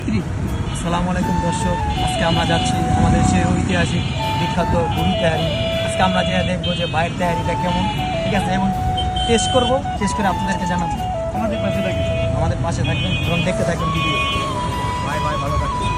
আসসালামু আলাইকুম দর্শক, আজকে আমরা যাচ্ছি আমাদের সেই ঐতিহাসিক বিখ্যাত বুড়ি তেহারি। আজকে আমরা যে দেখবো যে ভাইয়ের তেহারিটা কেমন, ঠিক আছে, এবং টেস্ট করবো, টেস্ট করে আপনাদেরকে জানাবো। আমাদের পাশে থাকবেন এবং দেখতে থাকবেন ভিডিও। ভাই ভালো থাকবেন।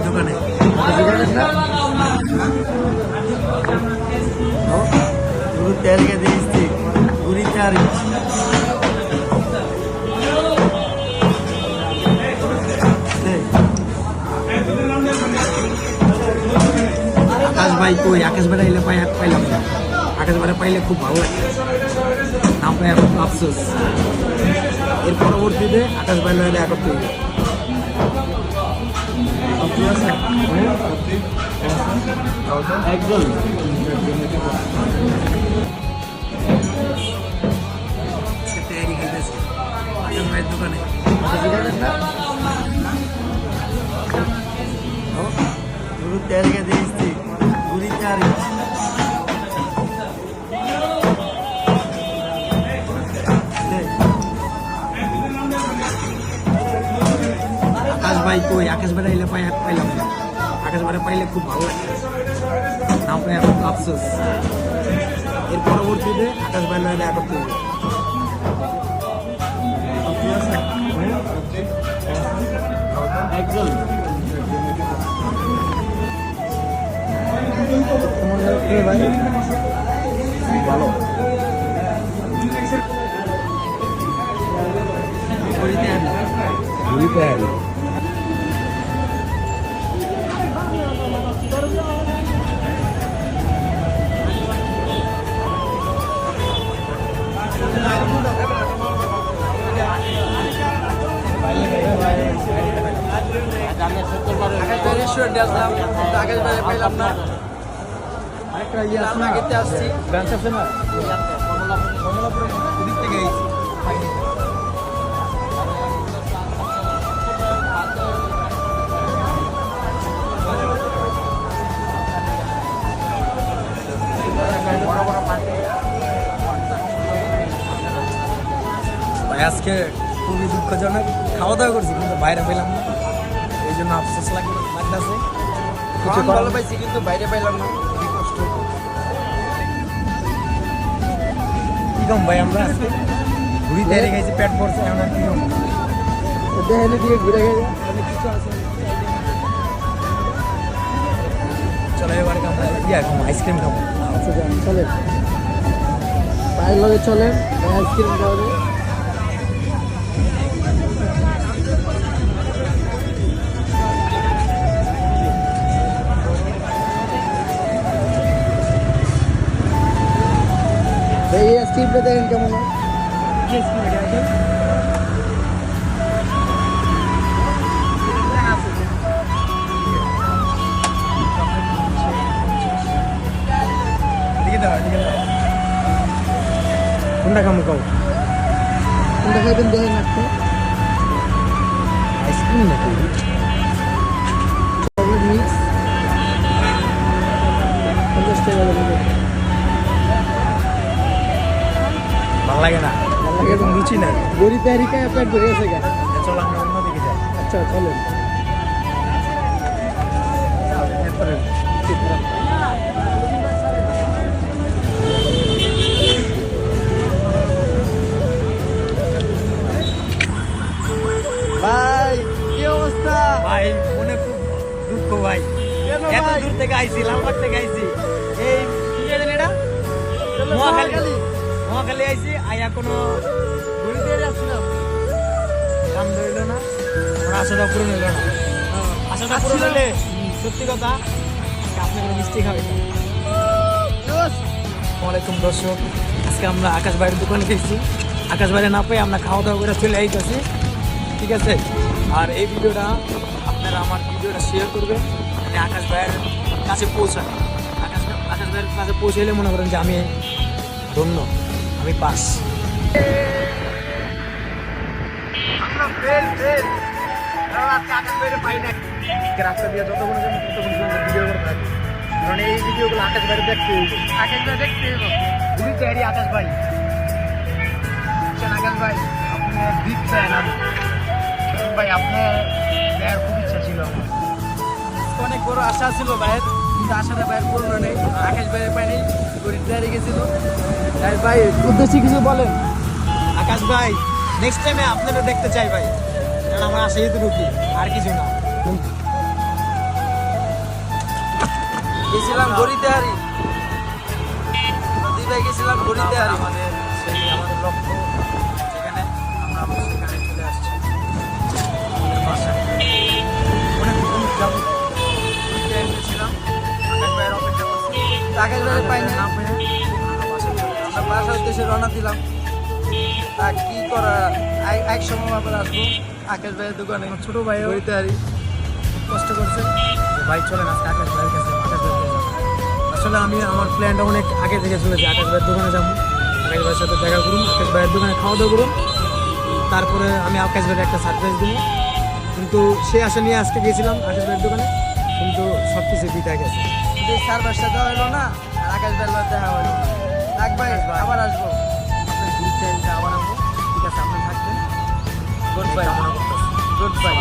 দোকানে তেল দিয়েছি ঘুরি তেহারি। আকাশ ভাই কই? আকাশ ভাই এলে পাইলাম না। আকাশ ভাই পাইলে খুব ভালো লাগে, না পাই এখন আফসোস। এর পরবর্তীতে আকাশ ভাই এলে একত্র একজন তৈরি খাইতেছে আকাশ ভাইয়ের দোকানে। তেল দিয়েছি ঘুরি তেহারি। আকাশ ভাই কই? আকাশ ভাই এলে পাইলাম না। আকাশ ভাই পাইলে খুব ভালো লাগে, না পাই এখন আফসোস। এর পরবর্তীতে আকাশ ভাই এলে একত্র একজন ভালো ঘুরি তেহারি। রেস্টুরেন্টে আসলাম, আকাশ ভাই পাইলাম না। আমরা খেতে আসছি ওদিক থেকে ভাই আজকে খুবই দুঃখজনক, খাওয়া দাওয়া করছি কিন্তু বাইরে পেলাম না, এই জন্য আফসোস লাগতেছে। কিছু ভালো পাইছি কিন্তু বাইরে পাইলাম না, খুবই কষ্ট। কি কম ভাই, আমরা আজকে ঘুরি তেহারি খাইছি, পেট ভরছে, এখন কি কম দেখালে দিয়ে ঘুরে গেছে অনেক কিছু আছে। চলো এবার আমরা আইসক্রিম খাবো। আচ্ছা চলে বাইরের লগে চলেন, আইসক্রিম খাওয়াবে। এই আইসক্রিমটা দেখেন কেমন হয়। কোনটা খাবো কও? কোনটা খাইবেন দেখেন একটা আইসক্রিম নাকি চকলেট মিক্স 50 টাকা ভালো লাগে না, ভালো লাগে, এবং রুচি না। বড়ি তেহারি খায় পেট ভরে গেছে গা। চলো আমরা অন্যদিকে যাই। আচ্ছা চলেন। ভাই কি অবস্থা? ভাই মনে খুব দুঃখ ভাই, এত দূর থেকে আইছি, লালবাগ থেকে আইছি, এই কি জানেন এটা মহাখালী আইছি, আইয়া কোনো ঘুরিতে যাচ্ছিলাম, কাম ধরল না, আমার আশাটা পূরণ হইল না। আশাটা পূরণ হলে সত্যি কথা আপনি কোনো মিষ্টি খাবেন না। আলাইকুম দর্শক, আজকে আমরা আকাশ ভাইয়ের দোকানে গেছি। আকাশ ভাইয়ের না পেয়ে আমরা খাওয়া দাওয়া করে চলে আইতেছি, ঠিক আছে। আর এই ভিডিওটা আপনারা আমার ভিডিওটা শেয়ার করবেন, মানে আকাশ ভাইয়ের কাছে পৌঁছায়। আকাশ ভাইয়ের কাছে পৌঁছাইলে মনে করেন যে আমি ধন্য, আমি পাস। রাস্তা দিয়ে যতক্ষণ ভিডিও করে থাকি, কারণ এই ভিডিওগুলো আকাশ ভাই দেখতে হইবে। আকাশ ভাই দেখতে হইব, ঘুরি তৈরি আকাশ ভাই। আকাশ ভাই আপনি বিগ ফ্যান। ভাই আপনার ভাইয়ের খুব ইচ্ছা ছিল, অনেক বড় আশা ছিল ভাইয়ের, কিন্তু আশাটা ভাইয়ের পূর্ণ নেই। আকাশ ভাইয়ের পাই নেই, গরিব তৈরি গেছিল। তাই ভাই উদ্দেশ্যে কিছু বলেন। আকাশ ভাই নেক্সট টাইমে আপনারা দেখতে চাই ভাই, কারণ আমার আশা যেহেতু রুকি, আর কিছু না। গেছিলাম গড়িতেহারি, নদীতে গেছিলাম গড়িতেহারি। আমাদের লক্ষ্য যেখানে আমরা সেখানে চলে আসছি, আমাদের বাসায়। অনেক দূর যাবো ছিলাম, আকাশ ভাইয়ের অপেক্ষা করছি। আকাশ ভাই পাই না, না পেয়ে আমরা বাসায় চলে আসছি। আমরা বাসার উদ্দেশ্যে রওনা দিলাম। তা কি করা, এক সময় আবার আসবো আকাশ ভাইয়ের দোকানে। ছোট ভাই গড়িতেহারি কষ্ট করছে যে ভাই চলেন আজকে আকাশ ভাইয়ের কাছে, আকাশ ভাইয়ের কাছে। আসলে আমি আমার প্ল্যানটা অনেক আগে থেকে চলেছি, আকাশ ভাইয়ের দোকানে যাবো, আকাশ ভাইয়ের সাথে দেখা করুন, আকাশ ভাইয়ের দোকানে খাওয়া দাওয়া করুন, তারপরে আমি আকাশ ভাইয়ের একটা সারপ্রাইজ দিব। কিন্তু সে আশা নিয়ে আজকে গিয়েছিলাম আকাশ ভাইয়ের দোকানে, কিন্তু সব কিছু বিতা গেছে। কিন্তু সার্ভাসটা দেওয়া হলো না, আর আকাশ ভাইয়ের লগে দেখা হলো না। থাক ভাই, আবার আসবো। আপনার গ্রুপ চ্যানেলটা আবার আনবো, ঠিক আছে? আপনি থাকবেন, গুড বাই, কামনা করতেছি। Good bye.